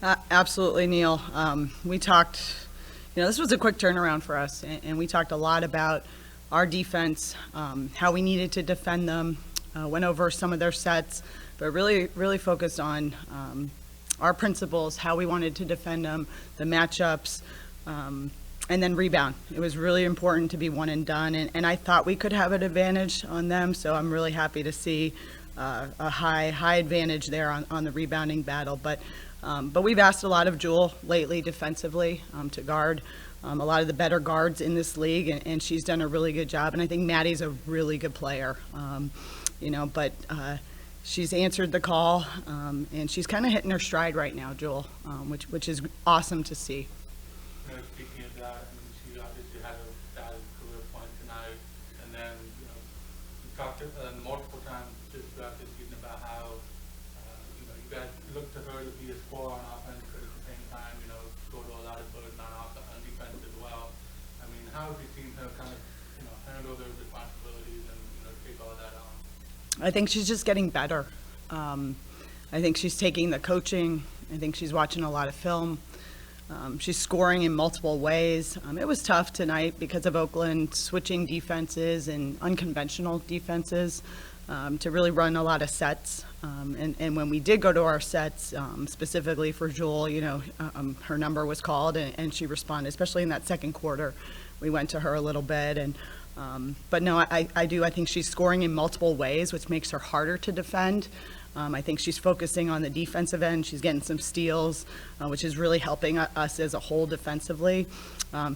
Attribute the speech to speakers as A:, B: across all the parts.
A: Absolutely, Neil. We talked, this was a quick turnaround for us, and we talked a lot about our defense, how we needed to defend them, went over some of their sets, but really focused on our principles, how we wanted to defend them, the matchups, and then rebound. It was really important to be one and done, and I thought we could have an advantage on them, so I'm really happy to see a high advantage there on the rebounding battle. But we've asked a lot of Jewel lately defensively to guard a lot of the better guards in this league, and she's done a really good job. And I think Maddie's a really good player, but she's answered the call, and she's kind of hitting her stride right now, Jewel, which is awesome to see.
B: Speaking of that, she obviously had a bad career point tonight, and then we talked multiple times just throughout this season about how you guys look to her to be a scorer on offense, but at the same time, go to a lot of burden on defense as well. I mean, how have you seen her kind of handle those responsibilities and take all that on?
A: I think she's just getting better. I think she's taking the coaching. I think she's watching a lot of film. She's scoring in multiple ways. It was tough tonight because of Oakland switching defenses and unconventional defenses to really run a lot of sets. And when we did go to our sets, specifically for Jewel, her number was called and she responded, especially in that second quarter. We went to her a little bit. But no, I think she's scoring in multiple ways, which makes her harder to defend. I think she's focusing on the defensive end. She's getting some steals, which is really helping us as a whole defensively.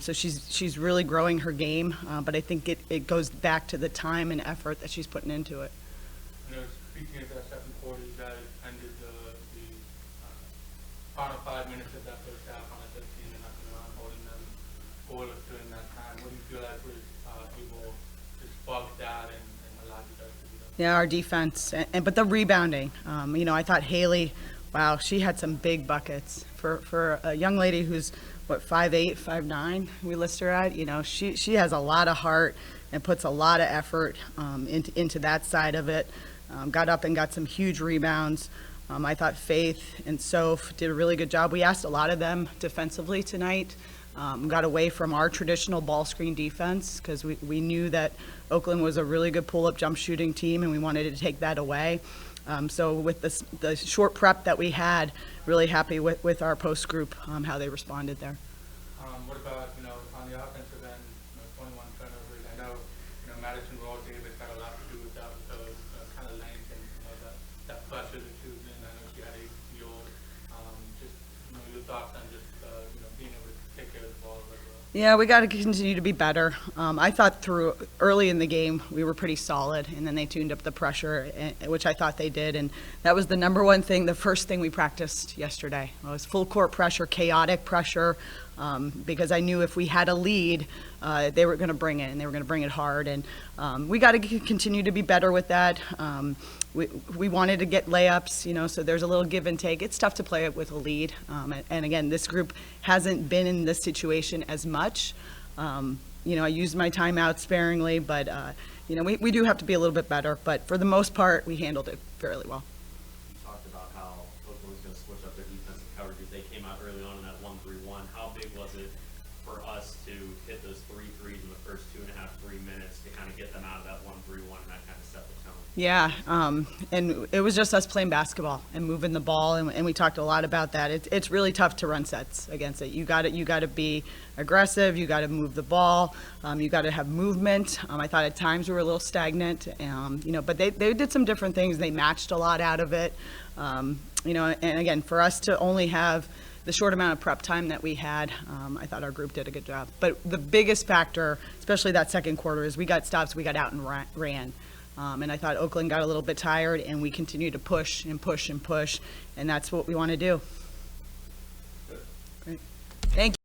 A: So she's really growing her game, but I think it goes back to the time and effort that she's putting into it.
B: Speaking of that second quarter, you guys ended the final 5 minutes of that first half on a 13-0 run, holding them scoreless during that time. What do you feel like was able to spark that and allow you guys to do that?
A: Yeah, our defense, but the rebounding. I thought Haley, wow, she had some big buckets for a young lady who's 5'8", 5'9". We list her at. She has a lot of heart and puts a lot of effort into that side of it. Got up and got some huge rebounds. I thought Faith and Soph did a really good job. We asked a lot of them defensively tonight. Got away from our traditional ball screen defense because we knew that Oakland was a really good pull-up jump shooting team, and we wanted to take that away. So with the short prep that we had, really happy with our post group, how they responded there.
B: What about, on the offensive end, 21 turnovers? I know, Madison Roll Davis had a lot to do with that, with the kind of length and that pressure that she was in. I know she had a steal. Just, your thoughts on just, being able to take care of the ball as well.
A: Yeah, we got to continue to be better. I thought through early in the game we were pretty solid, and then they tuned up the pressure, which I thought they did, and that was the number one thing, the first thing we practiced yesterday. It was full court pressure, chaotic pressure, because I knew if we had a lead, they were going to bring it, and they were going to bring it hard, and we got to continue to be better with that. We wanted to get layups, so there's a little give and take. It's tough to play it with a lead, and again, this group hasn't been in this situation as much. I used my timeout sparingly, but we do have to be a little bit better. But for the most part, we handled it fairly well.
C: You talked about how Oakland was going to switch up their defensive coverages. They came out early on in that 1-3-1. How big was it for us to hit those 3 threes in the first 2.5-3 minutes to kind of get them out of that 1-3-1 and that kind of set the tone?
A: Yeah, and it was just us playing basketball and moving the ball, and we talked a lot about that. It's really tough to run sets against it. You got to be aggressive. You got to move the ball. You got to have movement. I thought at times we were a little stagnant, but they did some different things. They matched a lot out of it, and again, for us to only have the short amount of prep time that we had, I thought our group did a good job. But the biggest factor, especially that second quarter, is we got stops. We got out and ran. And I thought Oakland got a little bit tired, and we continued to push and push and push, and that's what we want to do. Great. Thank you.